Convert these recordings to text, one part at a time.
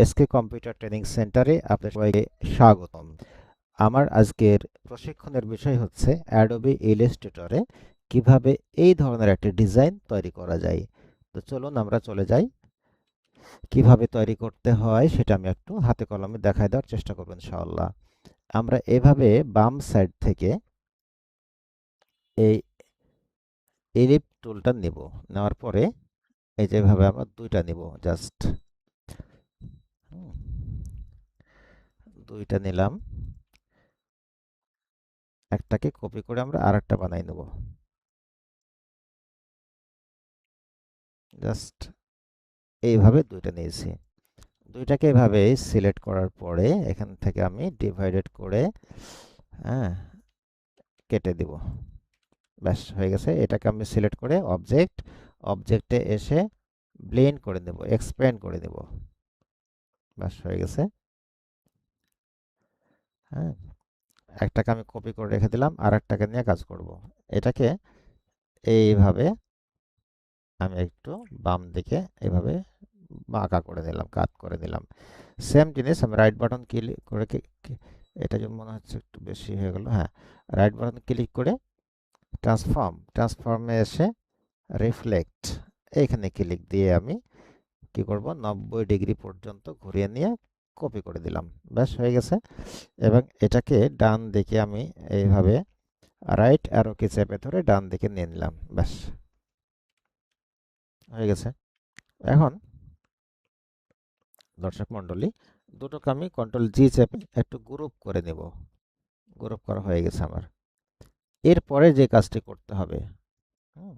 SK computer training সেন্টারে আপনাদের সবাইকে স্বাগতম। আমার আজকের প্রশিক্ষণের বিষয় হচ্ছে অ্যাডোবি ইলাস্ট্রেটরে কিভাবে এই ধরনের একটা ডিজাইন তৈরি করা যায়। তো চলুন আমরা চলে যাই। কিভাবে তৈরি করতে হয় সেটা আমি একটু হাতে কলমে দেখায় দেওয়ার চেষ্টা করব ইনশাআল্লাহ। আমরা এভাবে বাম সাইড থেকে এই এলিপ টুলটা নেব। নেওয়ার পরে এই যেভাবে আমরা দুইটা নেব, জাস্ট দুইটা নিলাম। একটাকে কপি করে আমরা আরেকটা বানাই নেব। জাস্ট এইভাবে দুইটা নিয়েছি। দুইটাকে এভাবে সিলেক্ট করার পরে এখান থেকে আমি ডিভাইডেড করে হ্যাঁ কেটে দিব। ব্যাস হয়ে গেছে। এটাকে আমি সিলেক্ট করে অবজেক্টে এসে ব্লেন্ড করে দেব, এক্সপ্যান্ড করে দেব। ব্যাস হয়ে গেছে। হ্যাঁ, একটাকে আমি কপি করে রেখে দিলাম, আর একটাকে নিয়ে কাজ করব। এটাকে এইভাবে আমি একটু বাম দিকে এইভাবে বাঁকা করে দিলাম, কাট করে দিলাম। সেম জিনিস আমি রাইট বাটন ক্লিক করে এটা যে মনে হচ্ছে একটু বেশি হয়ে গেল। হ্যাঁ, রাইট বাটন ক্লিক করে ট্রান্সফর্মে এসে রিফ্লেক্ট এইখানে ক্লিক দিয়ে আমি কি করব, 90 ডিগ্রি পর্যন্ত ঘুরিয়ে নিয়ে কপি করে দিলাম। ব্যাস হয়ে গেছে। এবং এটাকে ডান দিকে আমি এইভাবে রাইট অ্যারো কি চেপে ধরে ডান দিকে নিয়ে নিলাম। ব্যাস হয়ে গেছে। এখন দর্শক মণ্ডলী, দুটোকে আমি কন্ট্রোল জি চেপে একটু গ্রুপ করে নেব। গ্রুপ করা হয়ে গেছে আমার। এরপরে যে কাজটি করতে হবে হুম,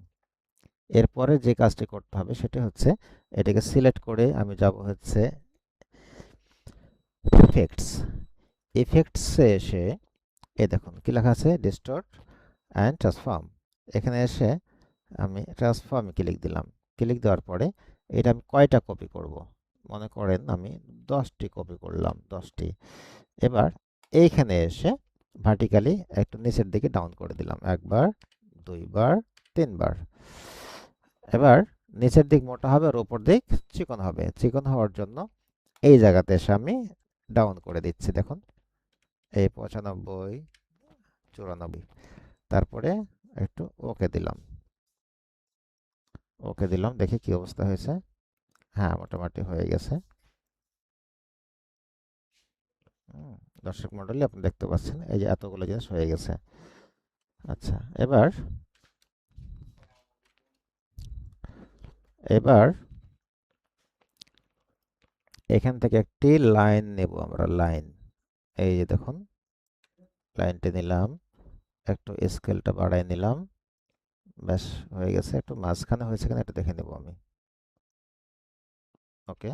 এরপরে যে কাজটি করতে হবে সেটা হচ্ছে এটাকে সিলেক্ট করে আমি যাব হচ্ছে ইফেক্টস। ইফেক্টসে এসে এই দেখুন কি লেখা আছে, ডিস্টর্ট অ্যান্ড ট্রান্সফর্ম। এখানে এসে আমি ট্রান্সফর্মে ক্লিক দিলাম। ক্লিক দেওয়ার পরে এটা আমি কয়টা কপি করব, মনে করেন আমি 10টি কপি করলাম, 10টি। এবার এইখানে এসে ভার্টিক্যালি একটু নিচের দিকে ডাউন করে দিলাম, একবার, দুইবার, তিনবার। এবার নিচের দিক মোটা হবে আর উপর দিক চিকন হবে। চিকন হওয়ার জন্য এই জায়গাতে এসে আমি ডাউন করে দিচ্ছি। দেখুন এই 95, 94। তারপরে একটু ওকে দিলাম। ওকে দিলাম, দেখি কি অবস্থা হয়েছে। হ্যাঁ, মোটামুটি হয়ে গেছে। হুম, দর্শক মণ্ডলী আপনি দেখতে পাচ্ছেন এই যে এতগুলো জিনিস হয়ে গেছে। আচ্ছা, এবার এবার এখান থেকে একটি লাইন নেব আমরা, লাইন। এই যে দেখুন লাইনটা নিলাম, একটু স্কেলটা বাড়াই নিলাম। ব্যাস হয়ে গেছে। একটু মাঝখানে হয়েছে কিনা এটা দেখে নেব আমি। ওকে।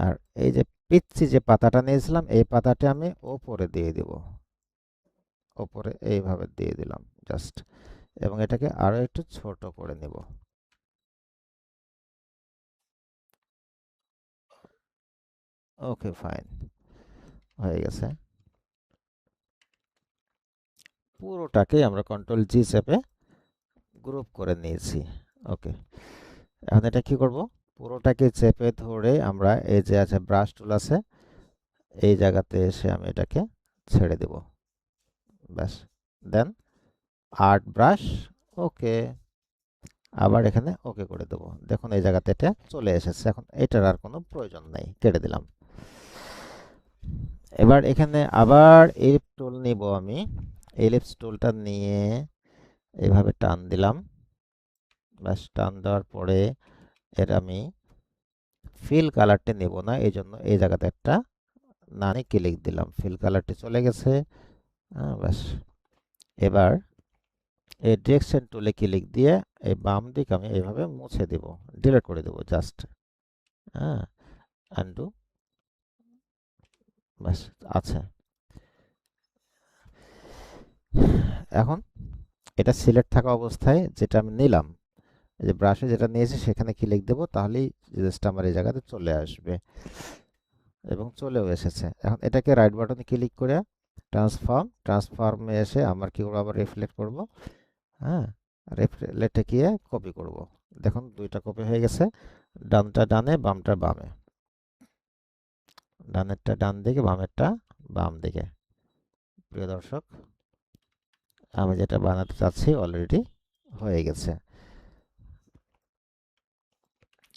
আর এই যে পিচ্ছি যে পাতাটা নিয়েছিলাম এই পাতাটা আমি ওপরে দিয়ে দিব। ওপরে এইভাবে দিয়ে দিলাম জাস্ট। এবং এটাকে আরো একটু ছোট করে নেব। ওকে, ফাইন, হয়ে গেছে। পুরোটাকে আমরা কন্ট্রোল জি চেপে গ্রুপ করে নিয়েছি। ওকে, এখন এটা কি করব, পুরোটাকে চেপে ধরে আমরা এই যে আছে ব্রাশ টুল আছে এই জায়গাতে এসে আমি এটাকে ছেড়ে দেব। ব্যাস, দেন আর্ট ব্রাশ। ওকে, আবার এখানে ওকে করে দেবো। দেখুন এই জায়গাতে এটা চলে এসেছে। এখন এটার আর কোনো প্রয়োজন নেই, কেটে দিলাম। এবার এখানে আবার এলিপ টুল নিব আমি। এলিপস টুলটা নিয়ে এইভাবে টান দিলাম। ব্যাস, টান দেওয়ার পরে এর আমি ফিল কালারটি নেব না, এই জন্য এই জায়গাতে একটা নানি ক্লিক দিলাম, ফিল কালারটি চলে গেছে। ব্যাস, এবার এই ডিরেকশন টুলে ক্লিক দিয়ে এই বাম দিক আমি এইভাবে মুছে দেব, ডিলিট করে দেব জাস্ট। হ্যাঁ, আনডু। ব্যাস, আছে। এখন এটা সিলেক্ট থাকা অবস্থায় যেটা আমি নিলাম, এই যে ব্রাশে যেটা নিয়েছি সেখানে ক্লিক দেব, তাহলেই জিনিসটা আমার এই জায়গাতে চলে আসবে। এবং চলেও এসেছে। এখন এটাকে রাইট বাটনে ক্লিক করে ট্রান্সফর্মে এসে আমার কি করবো, আবার রিফ্লেক্ট করব। হ্যাঁ, রিফ্লেক্টে গিয়ে কপি করব। দেখুন দুইটা কপি হয়ে গেছে, ডানটা ডানে বামটা বামে, ডানেরটা ডান দিকে বামেরটা বাম দিকে। প্রিয় দর্শক, আমি যেটা বানাতে চাচ্ছি অলরেডি হয়ে গেছে।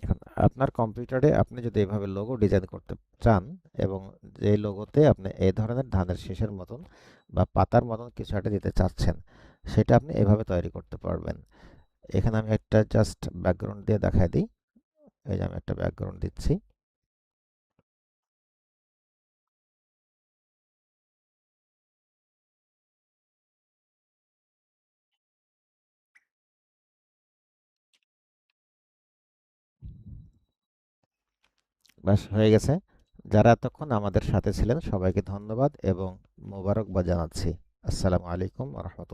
এখন আপনার কম্পিউটারে আপনি যদি এভাবে লোগো ডিজাইন করতে চান এবং যে লোগোতে আপনি এই ধরনের ধানের শীষের মতন বা পাতার মতন কিছু একটা দিতে চাচ্ছেন, সেটা আপনি এভাবে তৈরি করতে পারবেন। এখানে আমি একটা জাস্ট ব্যাকগ্রাউন্ড দিয়ে দেখাই দিই। এই যে আমি একটা ব্যাকগ্রাউন্ড দিচ্ছি। ব্যাস হয়ে গেছে। যারা এতক্ষণ আমাদের সাথে ছিলেন সবাইকে ধন্যবাদ এবং মোবারকবাদ জানাচ্ছি। আসসালামু আলাইকুম রহমতুল্লাহ।